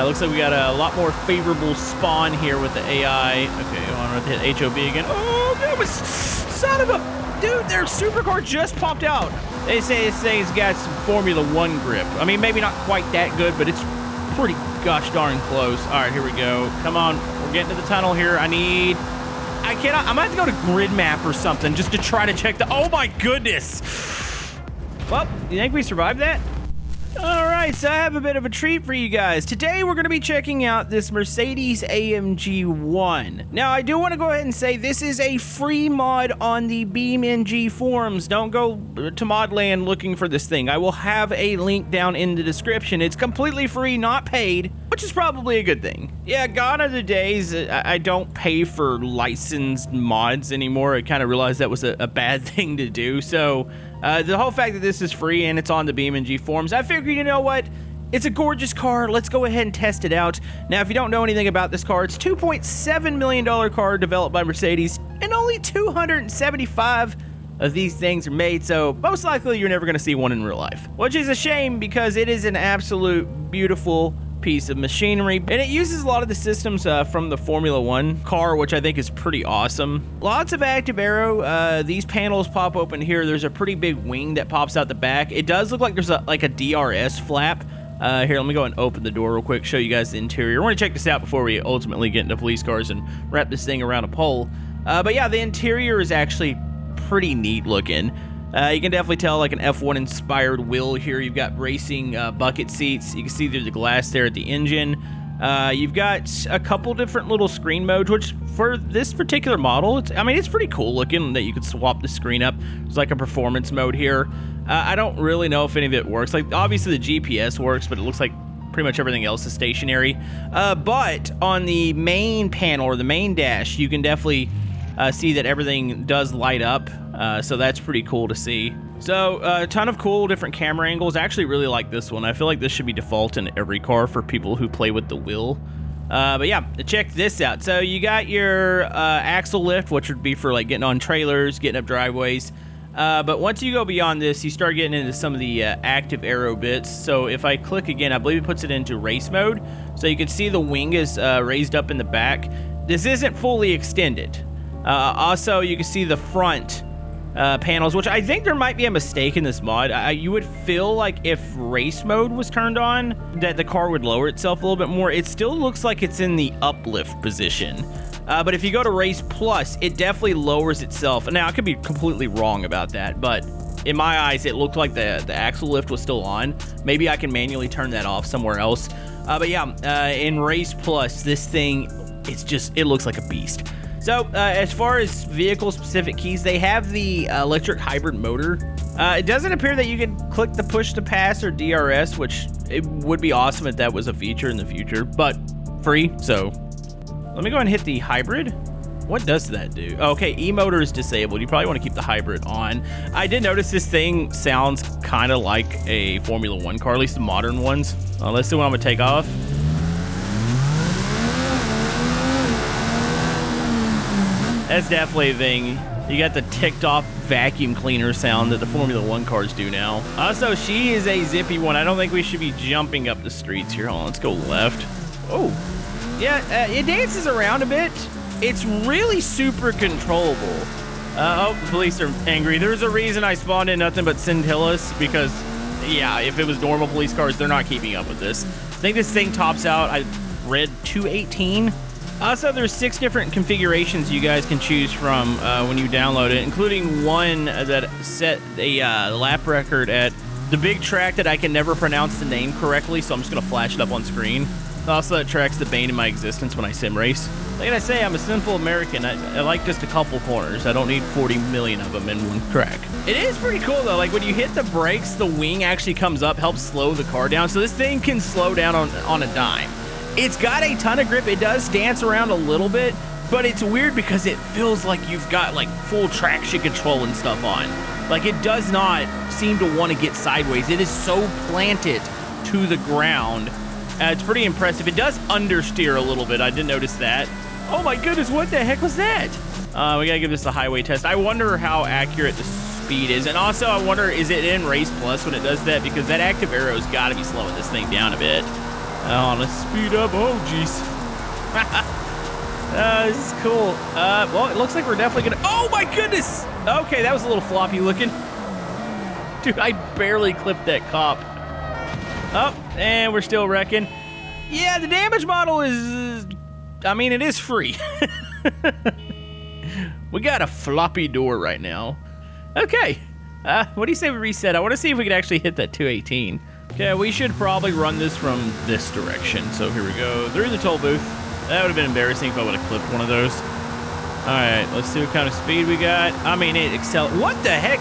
Looks like we got a lot more favorable spawn here with the AI. Okay, I want to hit HOB again. Oh, that was son of a dude. Their supercar just popped out. They say this thing's got some Formula One grip. I mean, maybe not quite that good, but it's pretty gosh darn close. All right, here we go. Come on, we're getting to the tunnel here. I'm gonna have to go to grid map or something just to try to check the. Oh my goodness. Well, you think we survived that? All right, so I have a bit of a treat for you guys. Today, we're going to be checking out this Mercedes-AMG ONE. Now, I do want to go ahead and say this is a free mod on the BeamNG forums. Don't go to Modland looking for this thing. I will have a link down in the description. It's completely free, not paid, which is probably a good thing. Yeah, gone are the days I don't pay for licensed mods anymore. I kind of realized that was a bad thing to do, so the whole fact that this is free and it's on the BeamNG forums, I figured, you know what? It's a gorgeous car. Let's go ahead and test it out. Now, if you don't know anything about this car, it's a $2.7 million car developed by Mercedes, and only 275 of these things are made, so most likely you're never going to see one in real life. Which is a shame because it is an absolute beautiful piece of machinery, and it uses a lot of the systems from the Formula One car, which I think is pretty awesome. Lots of active aero. These panels pop open here. There's a pretty big wing that pops out the back. It does look like there's like a DRS flap. Here, let me go and open the door real quick, show you guys the interior. We're gonna check this out before we ultimately get into police cars and wrap this thing around a pole. But yeah, the interior is actually pretty neat looking. You can definitely tell like an F1 inspired wheel here. You've got racing bucket seats. You can see through the glass there at the engine. You've got a couple different little screen modes, which for this particular model, it's pretty cool looking that you could swap the screen up. There's like a performance mode here. I don't really know if any of it works. Like obviously the GPS works, but it looks like pretty much everything else is stationary. But on the main panel or the main dash, you can definitely see that everything does light up. So that's pretty cool to see. So a ton of cool different camera angles. I actually really like this one. I feel like this should be default in every car for people who play with the wheel. But yeah, check this out. So you got your axle lift, which would be for like getting on trailers, getting up driveways. But once you go beyond this, you start getting into some of the active aero bits. So if I click again, I believe it puts it into race mode. So you can see the wing is raised up in the back. This isn't fully extended. Also, you can see the front panels, which I think there might be a mistake in this mod. You would feel like if race mode was turned on, that the car would lower itself a little bit more. It still looks like it's in the uplift position. But if you go to race plus, it definitely lowers itself. Now, I could be completely wrong about that, but in my eyes, it looked like the axle lift was still on. Maybe I can manually turn that off somewhere else. But yeah, in race plus, this thing, it looks like a beast. So, as far as vehicle-specific keys, they have the electric hybrid motor. It doesn't appear that you can click the push-to-pass or DRS, which it would be awesome if that was a feature in the future, but free, so let me go and hit the hybrid. What does that do? Okay, E-motor is disabled. You probably want to keep the hybrid on. I did notice this thing sounds kind of like a Formula One car, at least the modern ones. Let's see what I'm going to take off. That's definitely a thing. You got the ticked off vacuum cleaner sound that the Formula One cars do now. Also, she is a zippy one. I don't think we should be jumping up the streets here. Hold on, let's go left. Oh, yeah, it dances around a bit. It's really super controllable. Oh, the police are angry. There's a reason I spawned in nothing but scintillas because, yeah, if it was normal police cars, they're not keeping up with this. I think this thing tops out, I read 218. Also, there's 6 different configurations you guys can choose from when you download it, including one that set a lap record at the big track that I can never pronounce the name correctly, so I'm just going to flash it up on screen. Also, that track's the bane of my existence when I sim race. Like I say, I'm a simple American. I like just a couple corners. I don't need 40 million of them in one track. It is pretty cool, though. Like, when you hit the brakes, the wing actually comes up, helps slow the car down, so this thing can slow down on a dime. It's got a ton of grip. It does dance around a little bit, but it's weird because it feels like you've got like full traction control and stuff on. Like, it does not seem to want to get sideways. It is so planted to the ground. It's pretty impressive. It does understeer a little bit. I did notice that. Oh my goodness, what the heck was that? We gotta give this a highway test. I wonder how accurate the speed is. And also, I wonder, is it in Race Plus when it does that? Because that active arrow's gotta be slowing this thing down a bit. Let's speed up. Oh, jeez. This is cool. Well, it looks like we're definitely gonna... Oh, my goodness! Okay, that was a little floppy looking. Dude, I barely clipped that cop. Oh, and we're still wrecking. Yeah, the damage model is... I mean, it is free. We got a floppy door right now. Okay. What do you say we reset? I want to see if we can actually hit that 218. Okay, we should probably run this from this direction. So here we go. Through the toll booth. That would have been embarrassing if I would have clipped one of those. All right, let's see what kind of speed we got. I mean, it what the heck?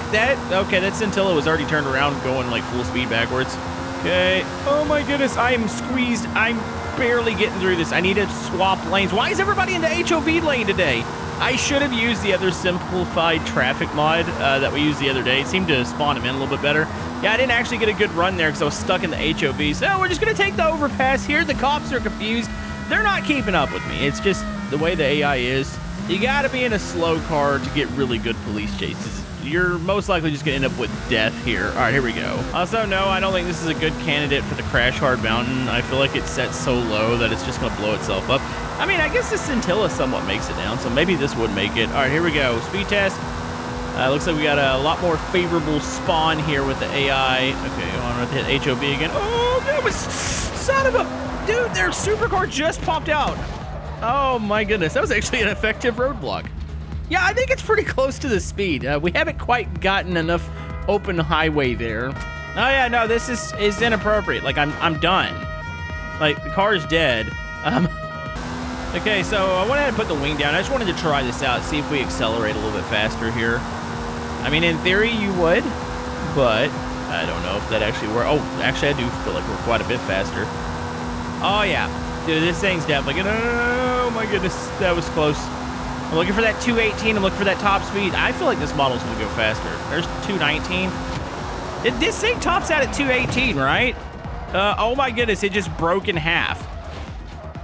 Okay, that scintilla was already turned around going like full speed backwards. Okay. Oh my goodness, I am squeezed. I'm barely getting through this. I need to swap lanes. Why is everybody in the HOV lane today? I should have used the other simplified traffic mod that we used the other day. It seemed to spawn him in a little bit better. Yeah, I didn't actually get a good run there because I was stuck in the HOV. So we're just going to take the overpass here. The cops are confused. They're not keeping up with me. It's just the way the AI is. You got to be in a slow car to get really good police chases. You're most likely just going to end up with death here. All right, here we go. Also, no, I don't think this is a good candidate for the Crash Hard Mountain. I feel like it's set so low that it's just going to blow itself up. I mean, I guess the scintilla somewhat makes it down, so maybe this would make it. All right, here we go. Speed test. Looks like we got a lot more favorable spawn here with the AI. Okay, I want to hit HOV again. Oh, that was... Son of a... Dude, their supercar just popped out. Oh, my goodness. That was actually an effective roadblock. Yeah, I think it's pretty close to the speed. We haven't quite gotten enough open highway there. Oh, yeah, no, this is inappropriate. Like, I'm done. Like, the car is dead. Okay, so I went ahead and put the wing down. I just wanted to try this out, see if we accelerate a little bit faster here. I mean, in theory, you would, but I don't know if that actually works. Oh, actually, I do feel like we're quite a bit faster. Oh, yeah. Dude, this thing's definitely gonna... Oh, my goodness. That was close. I'm looking for that 218. I'm looking for that top speed. I feel like this model's gonna go faster. There's 219. This thing tops out at 218, right? Oh, my goodness. It just broke in half.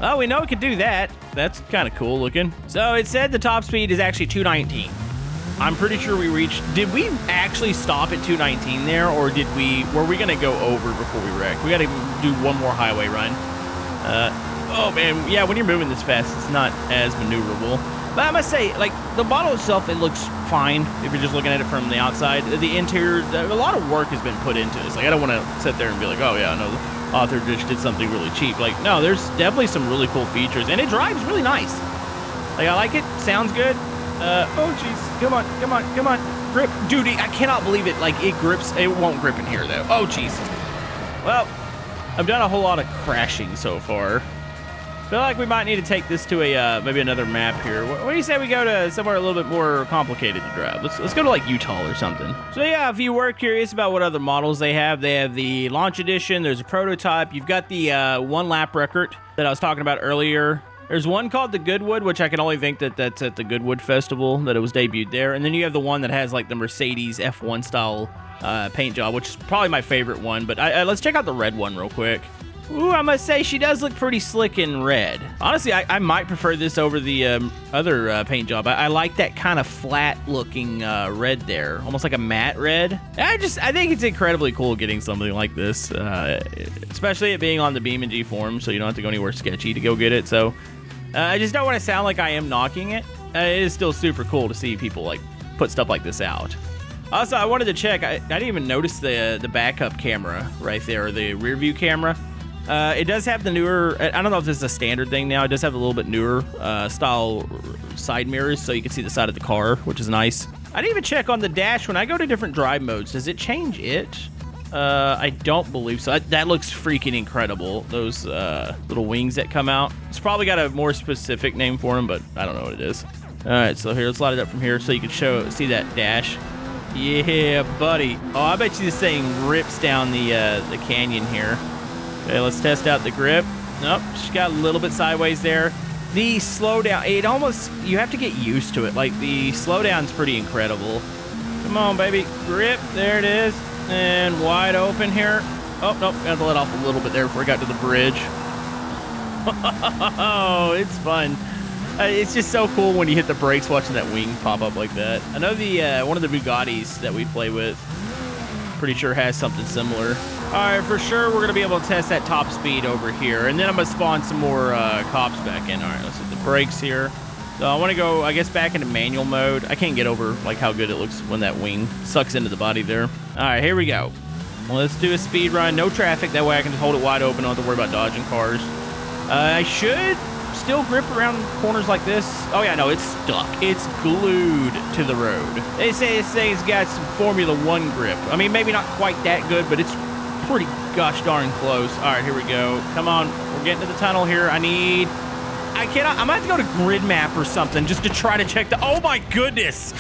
Oh, we know it can do that. That's kind of cool looking. So it said the top speed is actually 219. I'm pretty sure we reached... Did we actually stop at 219 there, or were we gonna go over before we wrecked? We gotta do one more highway run. Oh man, yeah, when you're moving this fast, it's not as maneuverable. But I must say, like, the model itself, it looks fine if you're just looking at it from the outside. The interior, a lot of work has been put into this. Like, I don't want to sit there and be like, oh yeah, no, the author just did something really cheap. Like, no, there's definitely some really cool features, and it drives really nice. Like, I like it, sounds good. Oh jeez, come on, come on, come on. Grip, dude, I cannot believe it. Like, it grips, it won't grip in here though. Oh jeez. Well, I've done a whole lot of crashing so far. Feel like we might need to take this to a maybe another map here. What do you say we go to somewhere a little bit more complicated to drive? Let's go to like Utah or something. So yeah, if you were curious about what other models they have the launch edition. There's a prototype. You've got the one lap record that I was talking about earlier. There's one called the Goodwood, which I can only think that's at the Goodwood Festival, that it was debuted there. And then you have the one that has like the Mercedes F1 style paint job, which is probably my favorite one. But let's check out the red one real quick. Ooh, I must say, she does look pretty slick in red. Honestly, I might prefer this over the other paint job. I like that kind of flat-looking red there, almost like a matte red. I think it's incredibly cool getting something like this, especially it being on the BeamNG forum, so you don't have to go anywhere sketchy to go get it. So I just don't want to sound like I am knocking it. It is still super cool to see people like put stuff like this out. Also, I wanted to check. I didn't even notice the backup camera right there, or the rear view camera. It does have the newer, I don't know if this is a standard thing now, it does have a little bit newer style side mirrors, so you can see the side of the car, which is nice. I didn't even check on the dash. When I go to different drive modes, does it change it? I don't believe so. That looks freaking incredible, those little wings that come out. It's probably got a more specific name for them, but I don't know what it is. All right, so here, let's light it up from here so you can see that dash. Yeah, buddy. Oh, I bet you this thing rips down the canyon here. Okay, let's test out the grip. Nope, she's got a little bit sideways there. The slowdown, you have to get used to it. Like, the slowdown's pretty incredible. Come on, baby. Grip, there it is. And wide open here. Oh, nope, got to let off a little bit there before we got to the bridge. Oh, it's fun. It's just so cool when you hit the brakes watching that wing pop up like that. I know one of the Bugattis that we play with, pretty sure has something similar. right, for sure, we're going to be able to test that top speed over here. And then I'm going to spawn some more cops back in. All right, let's hit the brakes here. So I want to go, I guess, back into manual mode. I can't get over, like, how good it looks when that wing sucks into the body there. All right, here we go. Well, let's do a speed run. No traffic. That way I can just hold it wide open. I don't have to worry about dodging cars. I should still grip around corners like this. Oh, yeah, no, it's stuck. It's glued to the road. They say this thing's got some Formula One grip. I mean, maybe not quite that good, but it's pretty gosh darn close. All right, here we go. Come on. We're getting to the tunnel here. I'm gonna have to go to grid map or something just to try to check the, oh my goodness.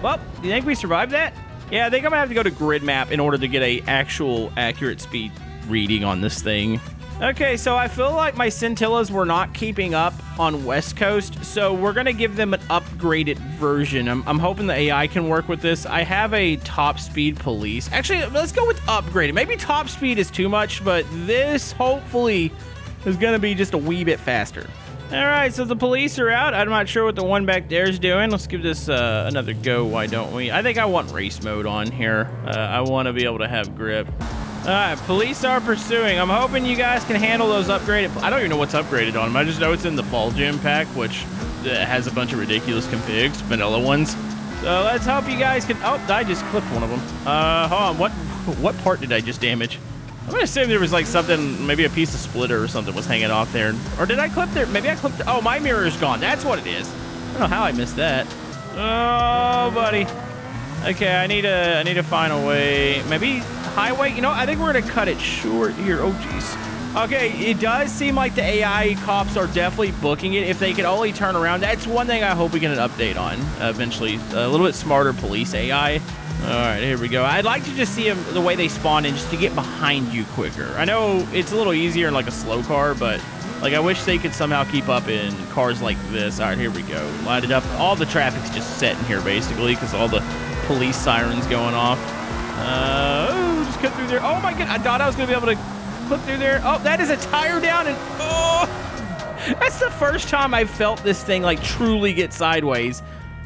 Well, do you think we survived that? Yeah, I think I'm gonna have to go to grid map in order to get a actual accurate speed reading on this thing. Okay, so I feel like my Scintillas were not keeping up on West Coast, so we're gonna give them an upgraded version. I'm hoping the AI can work with this. I have a top speed police. Actually, let's go with upgraded. Maybe top speed is too much, but this hopefully is gonna be just a wee bit faster. All right, so the police are out. I'm not sure what the one back there is doing. Let's give this another go, why don't we? I think I want race mode on here. I want to be able to have grip. All right, police are pursuing. I'm hoping you guys can handle those upgraded. I don't even know what's upgraded on them. I just know it's in the Ball Gym pack, which has a bunch of ridiculous configs, vanilla ones. So let's hope you guys can... Oh, I just clipped one of them. Hold on, what part did I just damage? I'm gonna assume there was like something, maybe a piece of splitter or something was hanging off there. Or did I clip there? Maybe I clipped... Oh, my mirror's gone. That's what it is. I don't know how I missed that. Oh, buddy. Okay, I need to find a way. Maybe highway? You know, I think we're gonna cut it short here. Oh, jeez. Okay, it does seem like the AI cops are definitely booking it. If they could only turn around, that's one thing I hope we get an update on eventually. A little bit smarter police AI. All right, here we go. I'd like to just see them, the way they spawn in, just to get behind you quicker. I know it's a little easier in like a slow car, but like I wish they could somehow keep up in cars like this. All right, here we go. Light it up. All the traffic's just set in here basically because all the police sirens going off. Oh, just cut through there. Oh my god, I thought I was gonna be able to clip through there. Oh, that is a tire down, and oh, that's the first time I felt this thing like truly get sideways.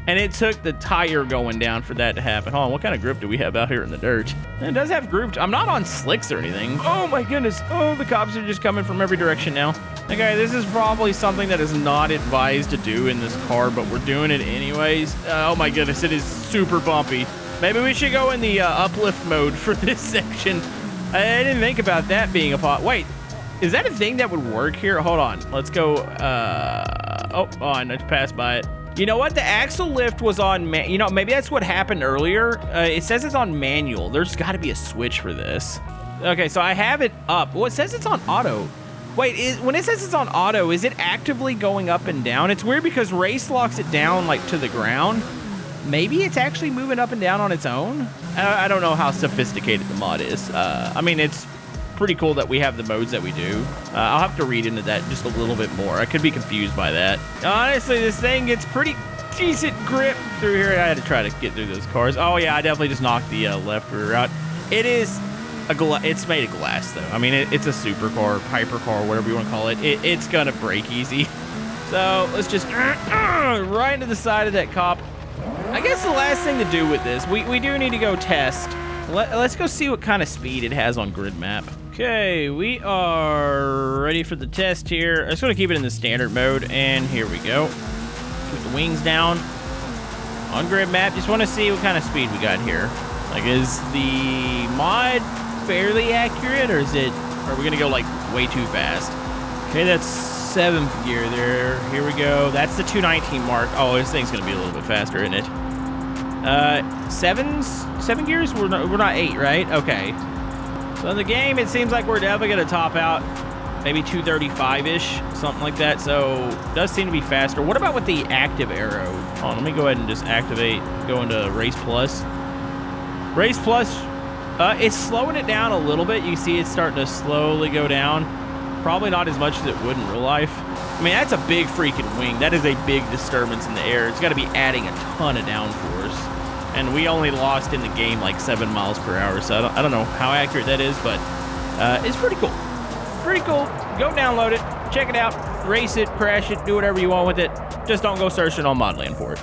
And it took the tire going down for that to happen. Hold on, what kind of grip do we have out here in the dirt? It does have grouped. I'm not on slicks or anything. Oh my goodness. Oh, the cops are just coming from every direction now. Okay, this is probably something that is not advised to do in this car, but we're doing it anyways. Oh my goodness, it is super bumpy. Maybe we should go in the uplift mode for this section. I didn't think about that being a pot. Wait, is that a thing that would work here? Hold on, let's go. Oh, I just passed by it. You know what? The axle lift was on, you know, maybe that's what happened earlier. It says it's on manual. There's got to be a switch for this. Okay, so I have it up. Well, it says it's on auto. Wait, when it says it's on auto, is it actively going up and down? It's weird because race locks it down like to the ground. Maybe it's actually moving up and down on its own. I don't know how sophisticated the mod is. I mean, it's pretty cool that we have the modes that we do. I'll have to read into that just a little bit more. I could be confused by that. Honestly, this thing gets pretty decent grip through here. I had to try to get through those cars. Oh yeah, I definitely just knocked the left rear out. It is it's made of glass though. I mean, it's a supercar, hypercar, whatever you want to call it. It's gonna break easy. So let's just right into the side of that cop. I guess the last thing to do with this, we do need to go test. Let's go see what kind of speed it has on grid map. Okay, we are ready for the test here. I'm just gonna keep it in the standard mode, and here we go. Put the wings down. On grid map, just wanna see what kind of speed we got here. Like, is the mod fairly accurate, or are we gonna go like way too fast? Okay, that's 7th gear there. Here we go. That's the 219 mark. Oh, this thing's gonna be a little bit faster, isn't it? 7 gears? We're not 8, right? Okay. So in the game, it seems like we're definitely gonna top out maybe 235-ish, something like that. So it does seem to be faster. What about with the active arrow? Oh, let me go ahead and just activate, go into Race Plus. Race Plus, it's slowing it down a little bit. You see it's starting to slowly go down. Probably not as much as it would in real life. I mean, that's a big freaking wing. That is a big disturbance in the air. It's got to be adding a ton of downforce. And we only lost in the game like 7 miles per hour, so I don't know how accurate that is, but it's pretty cool. Pretty cool. Go download it, check it out, race it, crash it, do whatever you want with it. Just don't go searching on Modland for it.